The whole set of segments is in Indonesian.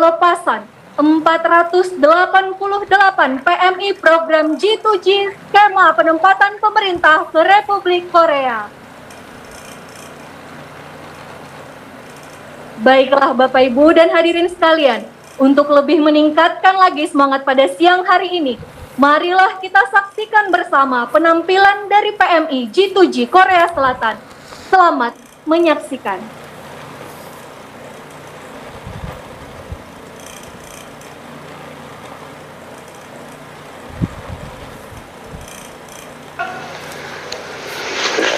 pelepasan 488 PMI program G2G skema penempatan pemerintah ke Republik Korea. Baiklah Bapak Ibu dan hadirin sekalian, untuk lebih meningkatkan lagi semangat pada siang hari ini, marilah kita saksikan bersama penampilan dari PMI G2G Korea Selatan. Selamat menyaksikan.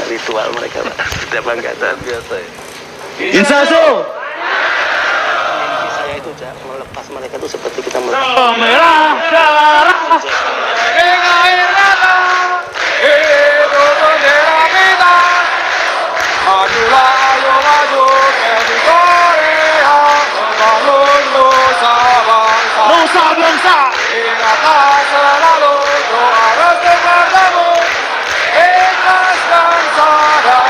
Ritual mereka, Pak. Tidak banggaan biasa ya. Insasu. Saya itu melepas mereka itu seperti kita melepas. Merah darah. Air mata. Itu bendera kita. Majulah, ayo maju ke Korea, membangun nusa bangsa. Nusa bangsa. Ingatlah selalu doa restu bertemu. Ikhlas dan sadar.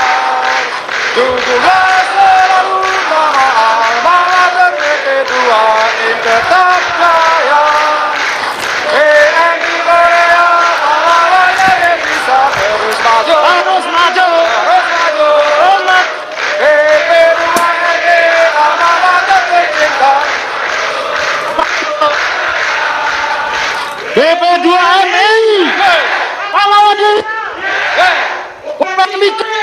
Jujurlah selalu nama alma mater P2M tetap jaya. PMI Korea pahlawannya bisa terus maju. Terus maju. Terus maju. Umat P2MI alma mater tercinta. BP2MI pahlawan dunia. PMI Korea.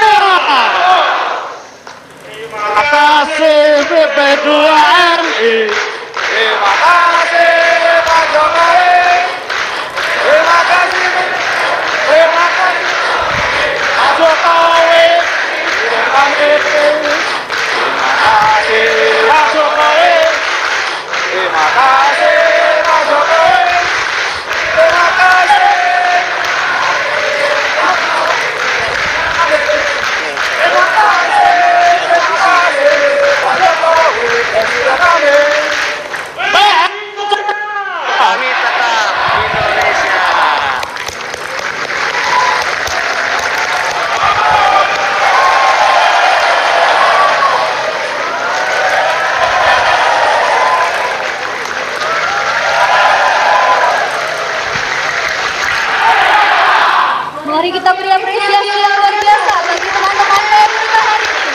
Terima kasih BP2MI. Terima kasih Pak Jokowi. Terima kasih. Terima kasih Pak Jokowi. Terima kasih Pak Jokowi. Terima kasih Pak Jokowi. Terima kasih. Kami tetap Indonesia. Mari kita beri apresiasi yang luar biasa bagi teman-teman PMI kita hari ini.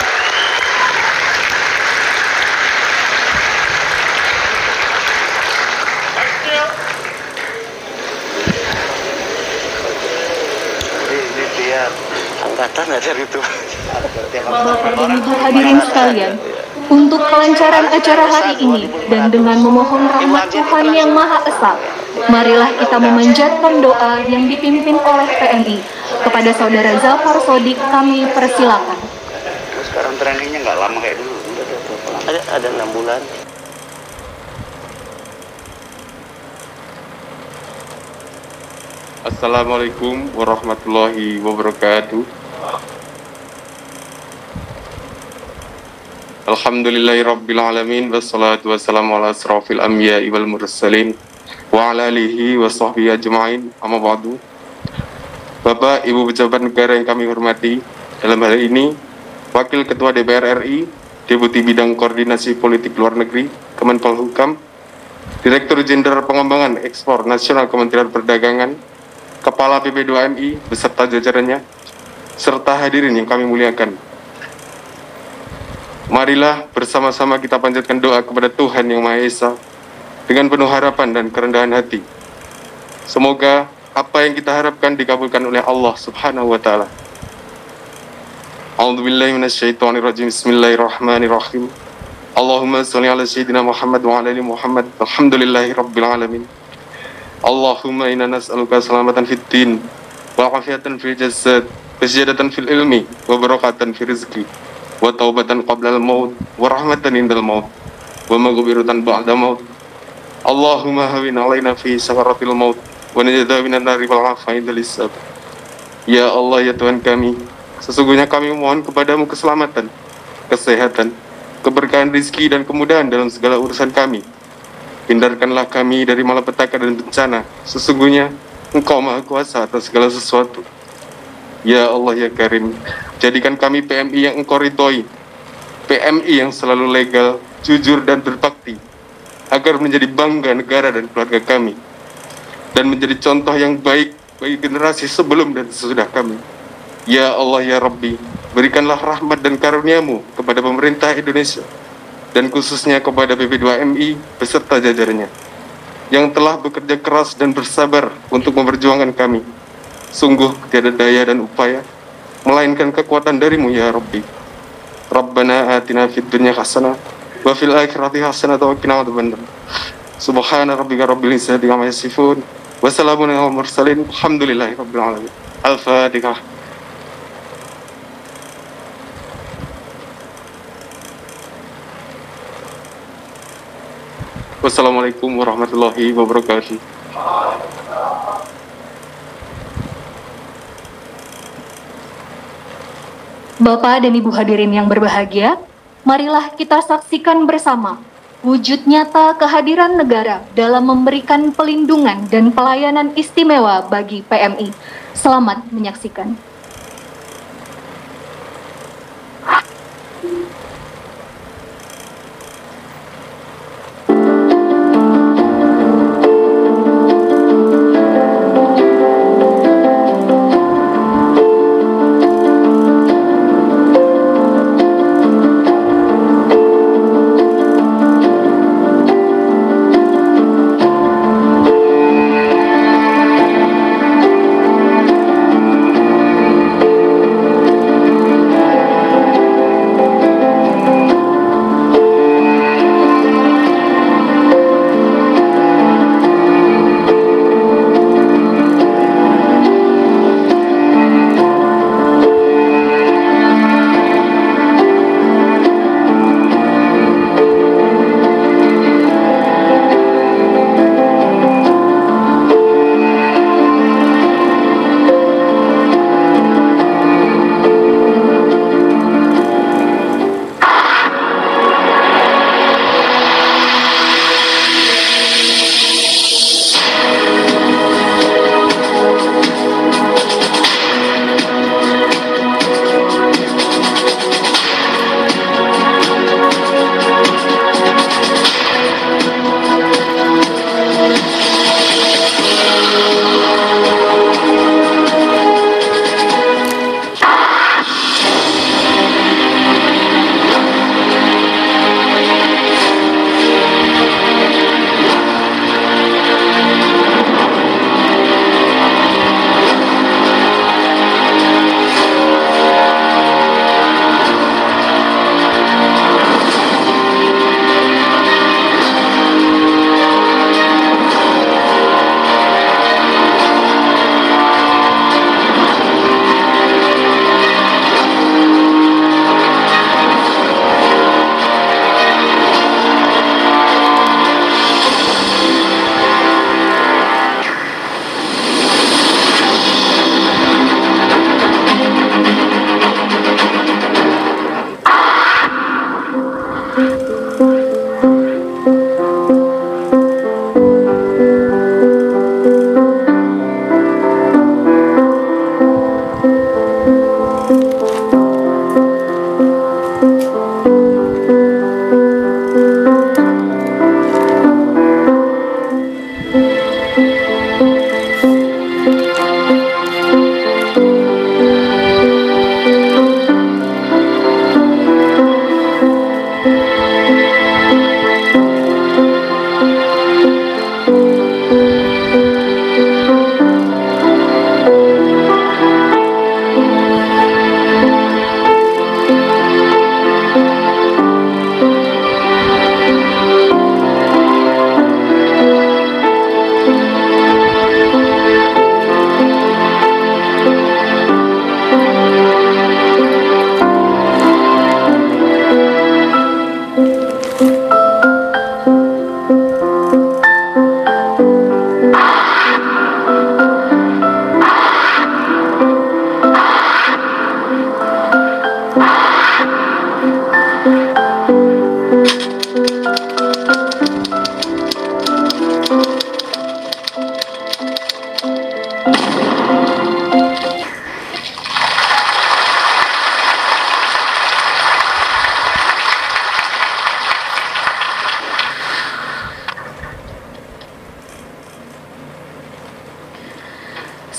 Ini dia angkatan aja itu. Bapak dan Ibu hadirin sekalian, untuk kelancaran acara hari ini dan dengan memohon rahmat Tuhan Yang Maha Esa, marilah kita memanjatkan doa yang dipimpin oleh PMI. Kepada Saudara Zafar Sodik kami persilakan. Sekarang trainingnya nggak lama kayak dulu. Ada 6 bulan. Assalamualaikum warahmatullahi wabarakatuh. Alhamdulillahirabbil alamin wassalatu wassalamu ala asrofil anbiya'i wal mursalin wa ala alihi wa sahbihi ajma'in. Amma ba'du. Bapak, Ibu pejabat negara yang kami hormati, dalam hal ini Wakil Ketua DPR RI, Deputi Bidang Koordinasi Politik Luar Negeri, Kemenpolhukam, Direktur Jenderal Pengembangan Ekspor Nasional Kementerian Perdagangan, Kepala PP2MI beserta jajarannya, serta hadirin yang kami muliakan. Marilah bersama-sama kita panjatkan doa kepada Tuhan Yang Maha Esa dengan penuh harapan dan kerendahan hati. Semoga apa yang kita harapkan dikabulkan oleh Allah Subhanahu wa taala. A'udzubillahi minasyaitonirrajim. Bismillahirrahmanirrahim. Allahumma shalli ala sayyidina Muhammad wa ala ali Muhammad. Alhamdulillahirabbil alamin. Allahumma inna nas'aluka salamatan fid din wa afiatan fil jasad wa ziyadatan fil ilmi wa barakatan fil rizqi wa taubatan qabla al maut wa rahmatan indal maut wa maghfiratan ba'da maut. Allahumma hawin alaina fi sakaratil maut wa najata minan nari wal afain lisab. Ya Allah, ya Tuhan kami, sesungguhnya kami memohon kepadamu keselamatan, kesehatan, keberkahan rizki dan kemudahan dalam segala urusan kami. Hindarkanlah kami dari malapetaka dan bencana. Sesungguhnya Engkau Maha Kuasa atas segala sesuatu. Ya Allah, ya Karim, jadikan kami PMI yang Engkau ridhoi, PMI yang selalu legal, jujur dan berbakti, agar agar menjadi bangga negara dan keluarga kami, dan menjadi contoh yang baik bagi generasi sebelum dan sesudah kami. Ya Allah ya Rabbi, berikanlah rahmat dan karuniamu kepada pemerintah Indonesia, dan khususnya kepada BP2MI beserta jajarannya, yang telah bekerja keras dan bersabar untuk memperjuangkan kami. Sungguh tiada daya dan upaya, melainkan kekuatan darimu ya Rabbi. Rabbana atina fid dunya hasanah, wa fil akhirati hasanah, wa qina adzabannar. Subhana rabbika rabbil izzati amma yasifun, wa salamun alal mursalin, alhamdulillahi rabbil alamin. Al-Fatihah. Wassalamualaikum warahmatullahi wabarakatuh. Bapak dan Ibu hadirin yang berbahagia, marilah kita saksikan bersama wujud nyata kehadiran negara dalam memberikan pelindungan dan pelayanan istimewa bagi PMI. Selamat menyaksikan.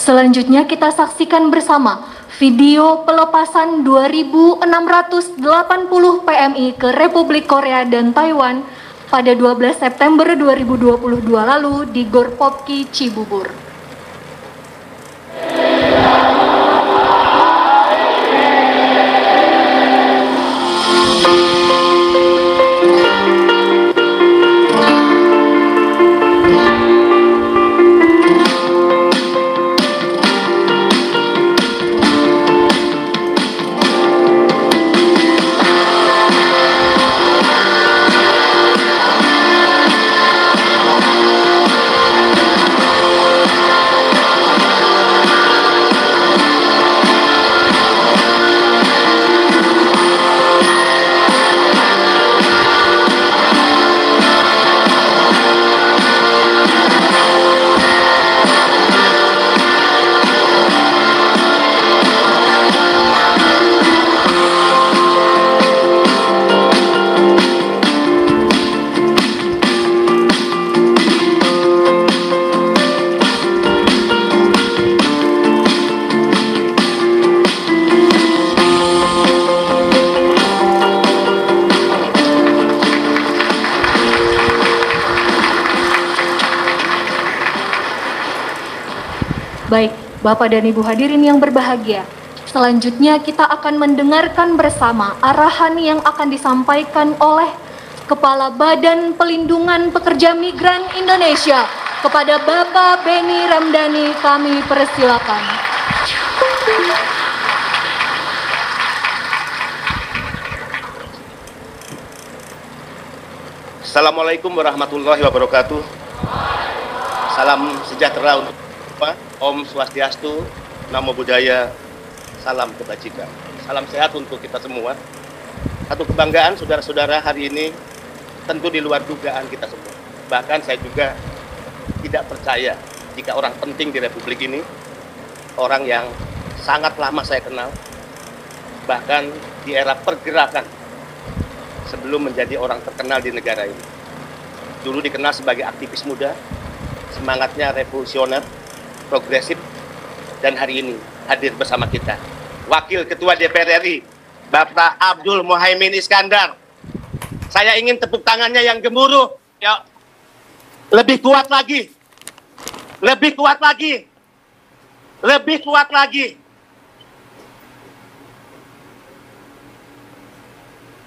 Selanjutnya kita saksikan bersama video pelepasan 2.680 PMI ke Republik Korea dan Taiwan pada 12 September 2022 lalu di Gor Popki, Cibubur. Baik, Bapak dan Ibu hadirin yang berbahagia, selanjutnya kita akan mendengarkan bersama arahan yang akan disampaikan oleh Kepala Badan Pelindungan Pekerja Migran Indonesia kepada Bapak Beni Ramdhani. Kami persilakan. Assalamualaikum warahmatullahi wabarakatuh. Salam sejahtera untuk semua. Om Swastiastu, Namo Buddhaya, salam kebajikan. Salam sehat untuk kita semua. Satu kebanggaan saudara-saudara hari ini tentu di luar dugaan kita semua. Bahkan saya juga tidak percaya jika orang penting di Republik ini, orang yang sangat lama saya kenal, bahkan di era pergerakan sebelum menjadi orang terkenal di negara ini. Dulu dikenal sebagai aktivis muda, semangatnya revolusioner, progresif, dan hari ini hadir bersama kita Wakil Ketua DPR RI Bapak Abdul Muhaimin Iskandar. Saya ingin tepuk tangannya yang gemuruh, ya, lebih kuat lagi, lebih kuat lagi, lebih kuat lagi.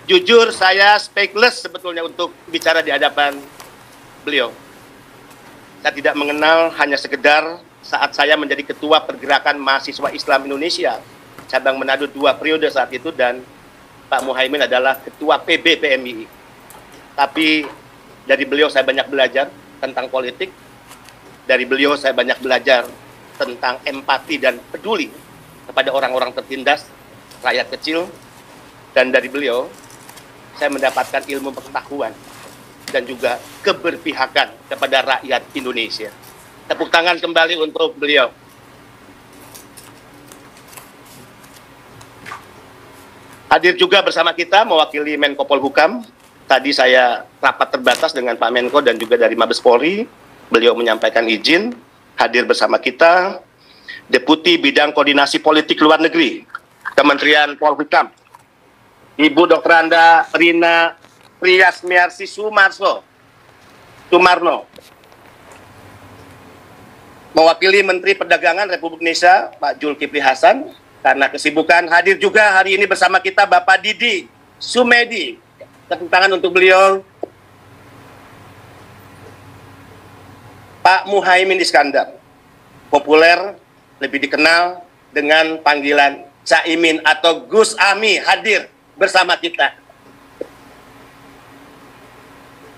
Jujur saya speechless sebetulnya untuk bicara di hadapan beliau. Saya tidak mengenal, hanya sekedar saat saya menjadi Ketua Pergerakan Mahasiswa Islam Indonesia cabang Manado 2 periode saat itu, dan Pak Muhaimin adalah Ketua PB PMII. Tapi dari beliau saya banyak belajar tentang politik, dari beliau saya banyak belajar tentang empati dan peduli kepada orang-orang tertindas, rakyat kecil, dan dari beliau saya mendapatkan ilmu pengetahuan dan juga keberpihakan kepada rakyat Indonesia. Tepuk tangan kembali untuk beliau. Hadir juga bersama kita mewakili Menko Polhukam. Tadi saya rapat terbatas dengan Pak Menko dan juga dari Mabes Polri. Beliau menyampaikan izin hadir bersama kita Deputi Bidang Koordinasi Politik Luar Negeri Kementerian Polhukam, Ibu Dr. Anda Rina Priyasmiarsi Sumarno. Mewakili Menteri Perdagangan Republik Indonesia Pak Zulkifli Hasan, karena kesibukan hadir juga hari ini bersama kita Bapak Didi Sumedi. Tepuk tangan untuk beliau. Pak Muhaimin Iskandar, populer lebih dikenal dengan panggilan Caimin atau Gus Ami, hadir bersama kita.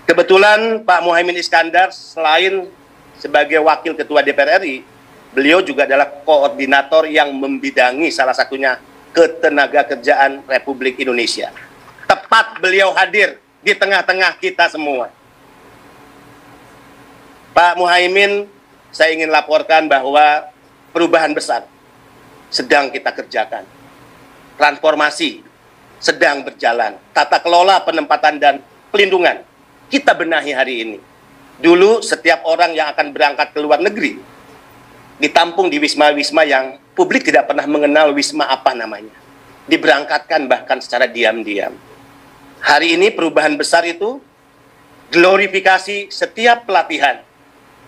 Kebetulan Pak Muhaimin Iskandar selain sebagai Wakil Ketua DPR RI, beliau juga adalah koordinator yang membidangi salah satunya Ketenagakerjaan Republik Indonesia. Tepat beliau hadir di tengah-tengah kita semua. Pak Muhaimin, saya ingin laporkan bahwa perubahan besar sedang kita kerjakan. Transformasi sedang berjalan. Tata kelola penempatan dan pelindungan kita benahi hari ini. Dulu setiap orang yang akan berangkat ke luar negeri ditampung di wisma-wisma yang publik tidak pernah mengenal wisma apa namanya. Diberangkatkan bahkan secara diam-diam. Hari ini perubahan besar itu, glorifikasi setiap pelatihan,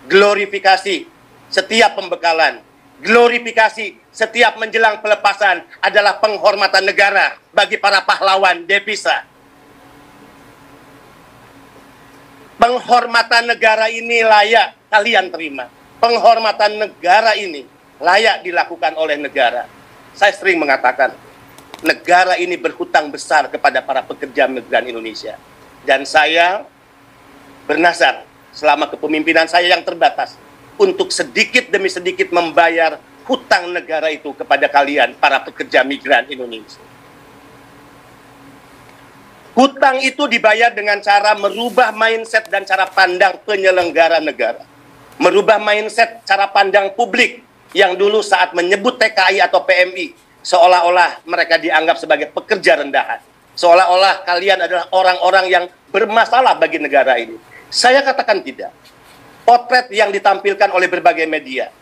glorifikasi setiap pembekalan, glorifikasi setiap menjelang pelepasan adalah penghormatan negara bagi para pahlawan devisa. Penghormatan negara ini layak kalian terima. Penghormatan negara ini layak dilakukan oleh negara. Saya sering mengatakan, negara ini berhutang besar kepada para pekerja migran Indonesia. Dan saya bernazar selama kepemimpinan saya yang terbatas untuk sedikit demi sedikit membayar hutang negara itu kepada kalian, para pekerja migran Indonesia. Hutang itu dibayar dengan cara merubah mindset dan cara pandang penyelenggara negara. Merubah mindset cara pandang publik yang dulu saat menyebut TKI atau PMI, seolah-olah mereka dianggap sebagai pekerja rendahan. Seolah-olah kalian adalah orang-orang yang bermasalah bagi negara ini. Saya katakan tidak. Potret yang ditampilkan oleh berbagai media,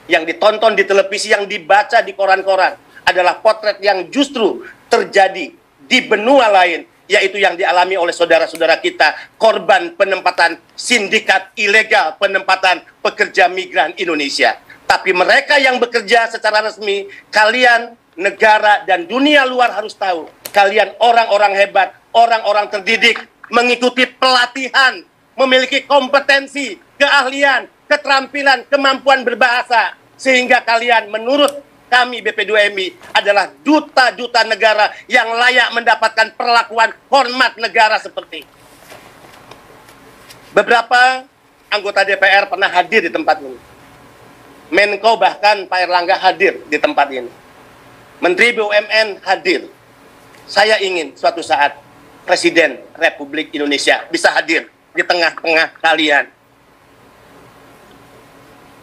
yang ditonton di televisi, yang dibaca di koran-koran, adalah potret yang justru terjadi di benua lain, yaitu yang dialami oleh saudara-saudara kita, korban penempatan sindikat ilegal penempatan pekerja migran Indonesia. Tapi mereka yang bekerja secara resmi, kalian, negara, dan dunia luar harus tahu, kalian orang-orang hebat, orang-orang terdidik, mengikuti pelatihan, memiliki kompetensi, keahlian, keterampilan, kemampuan berbahasa, sehingga kalian menurut kami BP2MI adalah duta-duta negara yang layak mendapatkan perlakuan hormat negara seperti. Beberapa anggota DPR pernah hadir di tempat ini. Menko bahkan Pak Erlangga hadir di tempat ini. Menteri BUMN hadir. Saya ingin suatu saat Presiden Republik Indonesia bisa hadir di tengah-tengah kalian.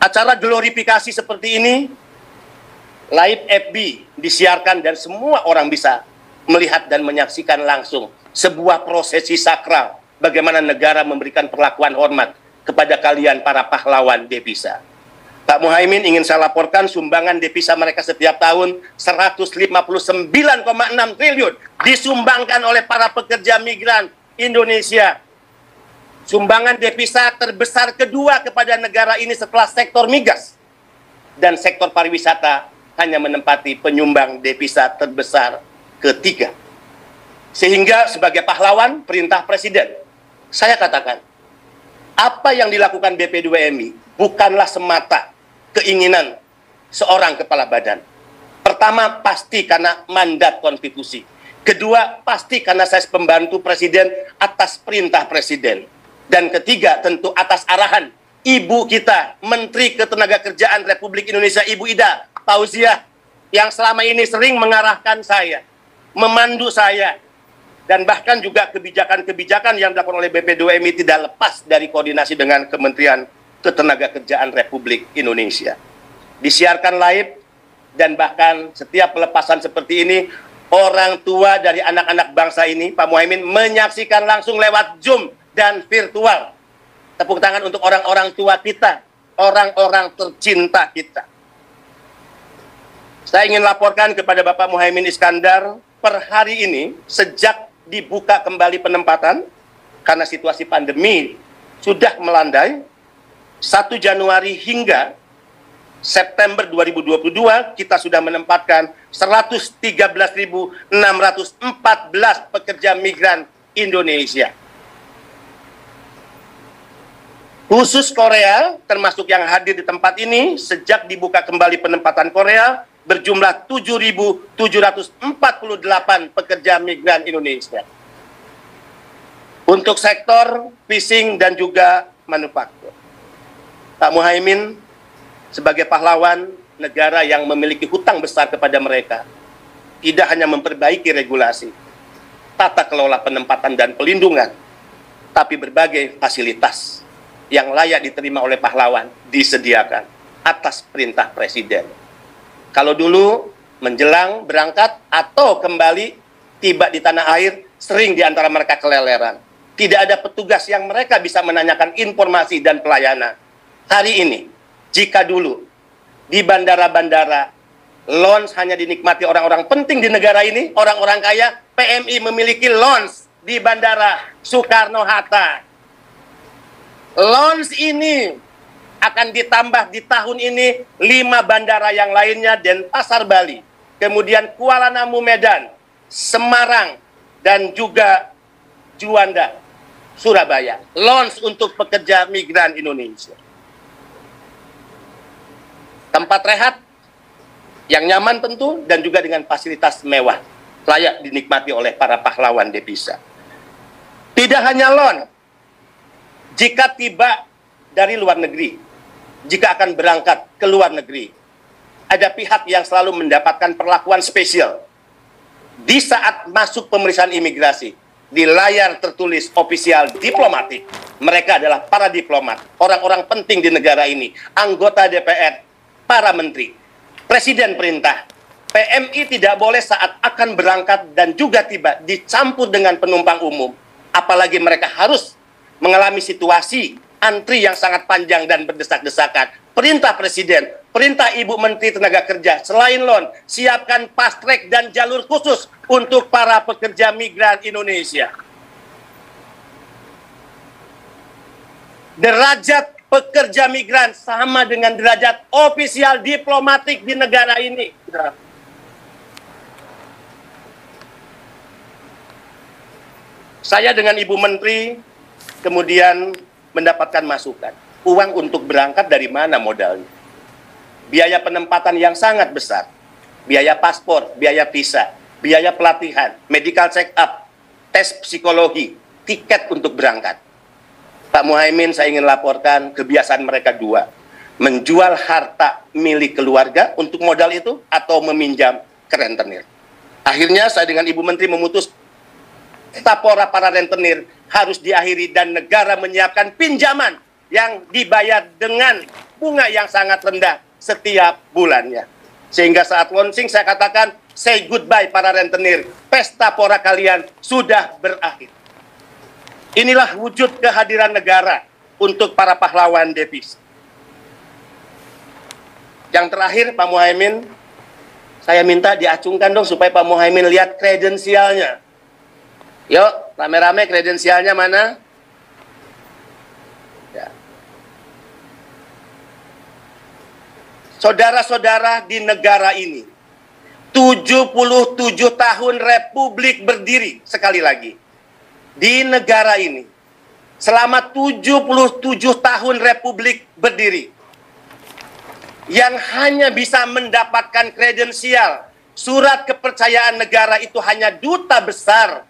Acara glorifikasi seperti ini live FB disiarkan dan semua orang bisa melihat dan menyaksikan langsung sebuah prosesi sakral bagaimana negara memberikan perlakuan hormat kepada kalian para pahlawan devisa. Pak Muhaimin, ingin saya laporkan sumbangan devisa mereka setiap tahun 159,6 triliun disumbangkan oleh para pekerja migran Indonesia. Sumbangan devisa terbesar kedua kepada negara ini setelah sektor migas, dan sektor pariwisata hanya menempati penyumbang devisa terbesar ketiga. Sehingga sebagai pahlawan perintah Presiden, saya katakan, apa yang dilakukan BP2MI bukanlah semata keinginan seorang kepala badan. Pertama, pasti karena mandat konstitusi. Kedua, pasti karena saya pembantu Presiden atas perintah Presiden. Dan ketiga, tentu atas arahan Ibu kita, Menteri Ketenagakerjaan Republik Indonesia, Ibu Ida Fauziah, yang selama ini sering mengarahkan saya, memandu saya, dan bahkan juga kebijakan-kebijakan yang dilakukan oleh BP2MI tidak lepas dari koordinasi dengan Kementerian Ketenagakerjaan Republik Indonesia. Disiarkan live, dan bahkan setiap pelepasan seperti ini, orang tua dari anak-anak bangsa ini, Pak Muhaimin, menyaksikan langsung lewat Zoom dan virtual. Tepuk tangan untuk orang-orang tua kita, orang-orang tercinta kita. Saya ingin laporkan kepada Bapak Muhaimin Iskandar, per hari ini, sejak dibuka kembali penempatan, karena situasi pandemi sudah melandai, 1 Januari hingga September 2022, kita sudah menempatkan 113.614 pekerja migran Indonesia. Khusus Korea, termasuk yang hadir di tempat ini, sejak dibuka kembali penempatan Korea, berjumlah 7.748 pekerja migran Indonesia. Untuk sektor fishing dan juga manufaktur. Pak Muhaimin, sebagai pahlawan negara yang memiliki hutang besar kepada mereka, tidak hanya memperbaiki regulasi, tata kelola penempatan dan pelindungan, tapi berbagai fasilitas yang layak diterima oleh pahlawan disediakan atas perintah Presiden. Kalau dulu menjelang berangkat atau kembali tiba di tanah air, sering di antara mereka keleleran. Tidak ada petugas yang mereka bisa menanyakan informasi dan pelayanan. Hari ini, jika dulu di bandara-bandara. Lounge hanya dinikmati orang-orang penting di negara ini, orang-orang kaya. PMI memiliki lounge di Bandara Soekarno-Hatta. Lounge ini akan ditambah di tahun ini 5 bandara yang lainnya, Denpasar Bali, kemudian Kuala Namu Medan, Semarang, dan juga Juanda Surabaya. Lounge untuk pekerja migran Indonesia. Tempat rehat yang nyaman tentu, dan juga dengan fasilitas mewah, layak dinikmati oleh para pahlawan devisa. Tidak hanya lounge, jika tiba dari luar negeri, jika akan berangkat ke luar negeri, ada pihak yang selalu mendapatkan perlakuan spesial. Di saat masuk pemeriksaan imigrasi, di layar tertulis ofisial diplomatik, mereka adalah para diplomat, orang-orang penting di negara ini, anggota DPR, para menteri. Presiden perintah, PMI tidak boleh saat akan berangkat dan juga tiba dicampur dengan penumpang umum. Apalagi mereka harus mengalami situasi antri yang sangat panjang dan berdesak-desakan. Perintah Presiden, perintah Ibu Menteri Tenaga Kerja, selain loan, siapkan fast track dan jalur khusus untuk para pekerja migran Indonesia. Derajat pekerja migran sama dengan derajat ofisial diplomatik di negara ini. Saya dengan Ibu Menteri kemudian mendapatkan masukan. Uang untuk berangkat dari mana modalnya? Biaya penempatan yang sangat besar. Biaya paspor, biaya visa, biaya pelatihan, medical check up, tes psikologi, tiket untuk berangkat. Pak Muhaimin, saya ingin laporkan kebiasaan mereka dua. Menjual harta milik keluarga untuk modal itu atau meminjam ke rentenir. Akhirnya saya dengan Ibu Menteri memutus tapora para rentenir harus diakhiri dan negara menyiapkan pinjaman yang dibayar dengan bunga yang sangat rendah setiap bulannya. Sehingga saat launching saya katakan, say goodbye para rentenir, pesta pora kalian sudah berakhir. Inilah wujud kehadiran negara untuk para pahlawan devisa. Yang terakhir, Pak Muhaimin, saya minta diacungkan dong supaya Pak Muhaimin lihat kredensialnya. Yuk, rame-rame kredensialnya mana? Ya. Saudara-saudara di negara ini, 77 tahun Republik berdiri, sekali lagi. Di negara ini, selama 77 tahun Republik berdiri, yang hanya bisa mendapatkan kredensial surat kepercayaan negara itu hanya duta besar,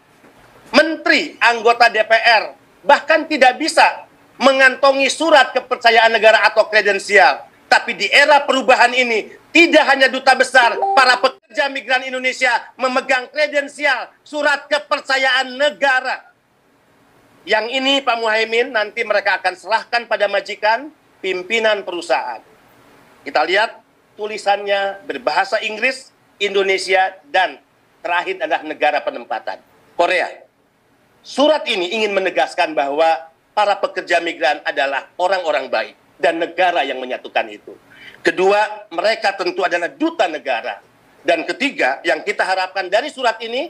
menteri, anggota DPR, bahkan tidak bisa mengantongi surat kepercayaan negara atau kredensial. Tapi di era perubahan ini, tidak hanya duta besar, para pekerja migran Indonesia memegang kredensial surat kepercayaan negara. Yang ini Pak Muhaimin nanti mereka akan serahkan pada majikan pimpinan perusahaan. Kita lihat tulisannya berbahasa Inggris, Indonesia, dan terakhir adalah negara penempatan, Korea. Surat ini ingin menegaskan bahwa para pekerja migran adalah orang-orang baik dan negara yang menyatukan itu. Kedua, mereka tentu adalah duta negara. Dan ketiga, yang kita harapkan dari surat ini,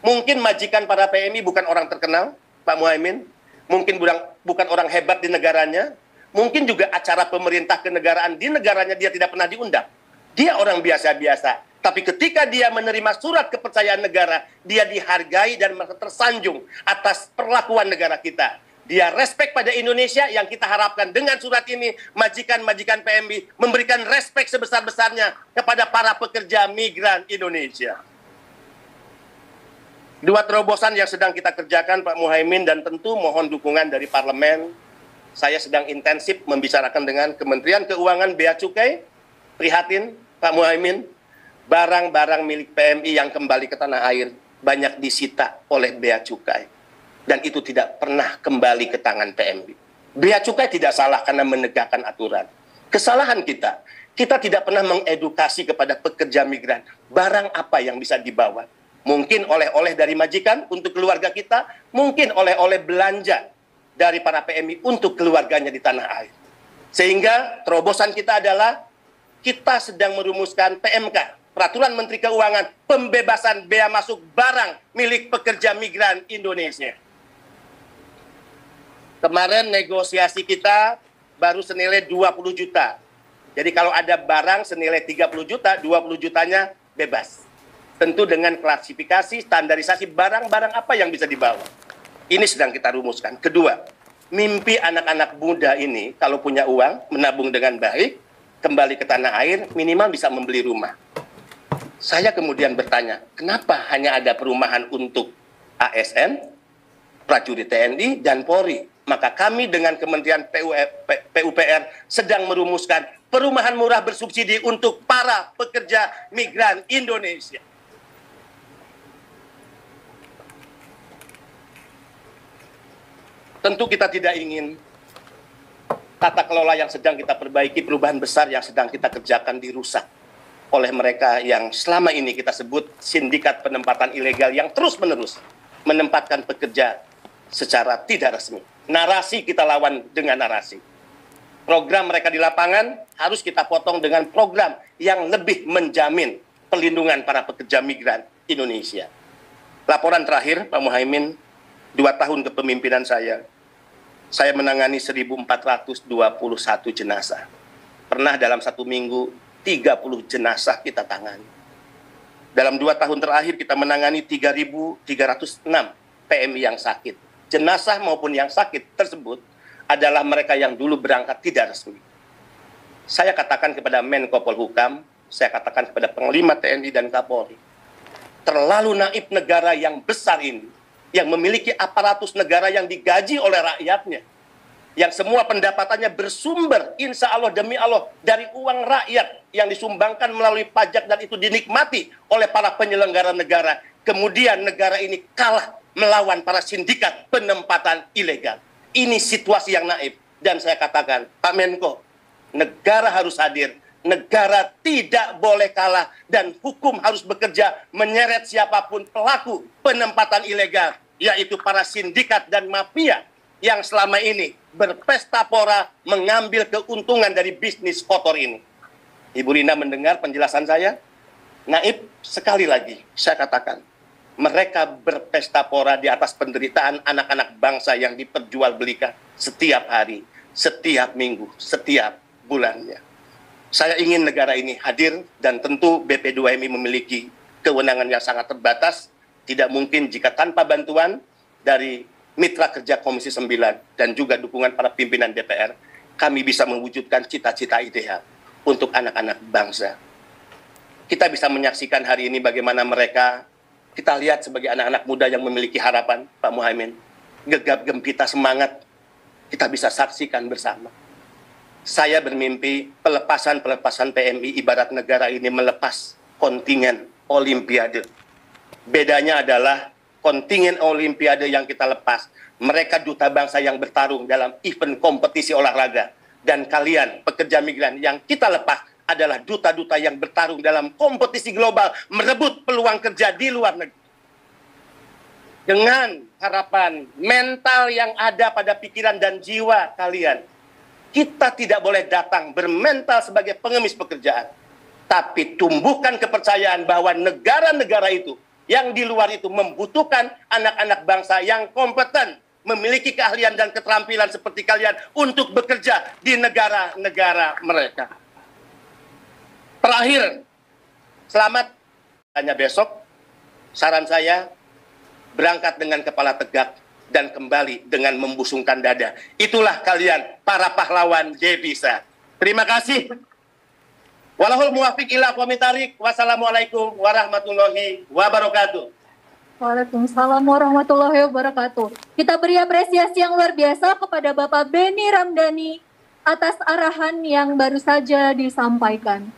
mungkin majikan para PMI bukan orang terkenal, Pak Muhaimin, mungkin bukan orang hebat di negaranya, mungkin juga acara pemerintah kenegaraan di negaranya dia tidak pernah diundang. Dia orang biasa-biasa. Tapi ketika dia menerima surat kepercayaan negara, dia dihargai dan tersanjung atas perlakuan negara kita. Dia respek pada Indonesia. Yang kita harapkan dengan surat ini, majikan-majikan PMI memberikan respek sebesar-besarnya kepada para pekerja migran Indonesia. Dua terobosan yang sedang kita kerjakan Pak Muhaimin, dan tentu mohon dukungan dari parlemen. Saya sedang intensif membicarakan dengan Kementerian Keuangan, Bea Cukai, prihatin Pak Muhaimin, barang-barang milik PMI yang kembali ke tanah air banyak disita oleh Bea Cukai. Dan itu tidak pernah kembali ke tangan PMI. Bea Cukai tidak salah karena menegakkan aturan. Kesalahan kita tidak pernah mengedukasi kepada pekerja migran. Barang apa yang bisa dibawa? Mungkin oleh-oleh dari majikan untuk keluarga kita, mungkin oleh-oleh belanja dari para PMI untuk keluarganya di tanah air. Sehingga terobosan kita adalah kita sedang merumuskan PMK, Peraturan Menteri Keuangan, pembebasan bea masuk barang milik pekerja migran Indonesia. Kemarin negosiasi kita baru senilai 20 juta. Jadi kalau ada barang senilai 30 juta, 20 jutanya bebas. Tentu dengan klasifikasi, standarisasi barang-barang apa yang bisa dibawa. Ini sedang kita rumuskan. Kedua, mimpi anak-anak muda ini kalau punya uang, menabung dengan baik, kembali ke tanah air, minimal bisa membeli rumah. Saya kemudian bertanya, kenapa hanya ada perumahan untuk ASN, prajurit TNI, dan Polri? Maka kami dengan Kementerian PUPR sedang merumuskan perumahan murah bersubsidi untuk para pekerja migran Indonesia. Tentu kita tidak ingin tata kelola yang sedang kita perbaiki, perubahan besar yang sedang kita kerjakan dirusak oleh mereka yang selama ini kita sebut sindikat penempatan ilegal yang terus-menerus menempatkan pekerja secara tidak resmi. Narasi kita lawan dengan narasi. Program mereka di lapangan harus kita potong dengan program yang lebih menjamin perlindungan para pekerja migran Indonesia. Laporan terakhir, Pak Muhaimin, 2 tahun kepemimpinan saya menangani 1.421 jenazah. Pernah dalam 1 minggu 30 jenazah kita tangani. Dalam 2 tahun terakhir kita menangani 3.306 PMI yang sakit. Jenazah maupun yang sakit tersebut adalah mereka yang dulu berangkat tidak resmi. Saya katakan kepada Menko Polhukam, saya katakan kepada Panglima TNI dan Kapolri, terlalu naif negara yang besar ini, yang memiliki aparatus negara yang digaji oleh rakyatnya, yang semua pendapatannya bersumber, insya Allah demi Allah, dari uang rakyat yang disumbangkan melalui pajak dan itu dinikmati oleh para penyelenggara negara. Kemudian negara ini kalah melawan para sindikat penempatan ilegal. Ini situasi yang naif. Dan saya katakan, Pak Menko, negara harus hadir, negara tidak boleh kalah, dan hukum harus bekerja menyeret siapapun pelaku penempatan ilegal, yaitu para sindikat dan mafia yang selama ini berpesta pora mengambil keuntungan dari bisnis kotor ini. Ibu Rina mendengar penjelasan saya? Naif sekali lagi, saya katakan, mereka berpesta pora di atas penderitaan anak-anak bangsa yang diperjualbelikan setiap hari, setiap minggu, setiap bulannya. Saya ingin negara ini hadir, dan tentu BP2MI memiliki kewenangan yang sangat terbatas. Tidak mungkin jika tanpa bantuan dari mitra kerja Komisi 9 dan juga dukungan para pimpinan DPR, kami bisa mewujudkan cita-cita ideal untuk anak-anak bangsa. Kita bisa menyaksikan hari ini bagaimana mereka, kita lihat sebagai anak-anak muda yang memiliki harapan, Pak Muhaimin, gegap gempita semangat, kita bisa saksikan bersama. Saya bermimpi pelepasan PMI ibarat negara ini melepas kontingen Olimpiade. Bedanya adalah kontingen Olimpiade yang kita lepas, mereka duta bangsa yang bertarung dalam event kompetisi olahraga. Dan kalian, pekerja migran yang kita lepas, adalah duta-duta yang bertarung dalam kompetisi global, merebut peluang kerja di luar negeri. Dengan harapan mental yang ada pada pikiran dan jiwa kalian, kita tidak boleh datang bermental sebagai pengemis pekerjaan, tapi tumbuhkan kepercayaan bahwa negara-negara itu yang di luar itu membutuhkan anak-anak bangsa yang kompeten, memiliki keahlian dan keterampilan seperti kalian untuk bekerja di negara-negara mereka. Terakhir, selamat hanya besok. Saran saya, berangkat dengan kepala tegak dan kembali dengan membusungkan dada. Itulah kalian, para pahlawan Devisa. Terima kasih. Walahul muwafiq ila aqwamit thariq. Wassalamualaikum warahmatullahi wabarakatuh. Waalaikumsalam warahmatullahi wabarakatuh. Kita beri apresiasi yang luar biasa kepada Bapak Beni Ramdhani atas arahan yang baru saja disampaikan.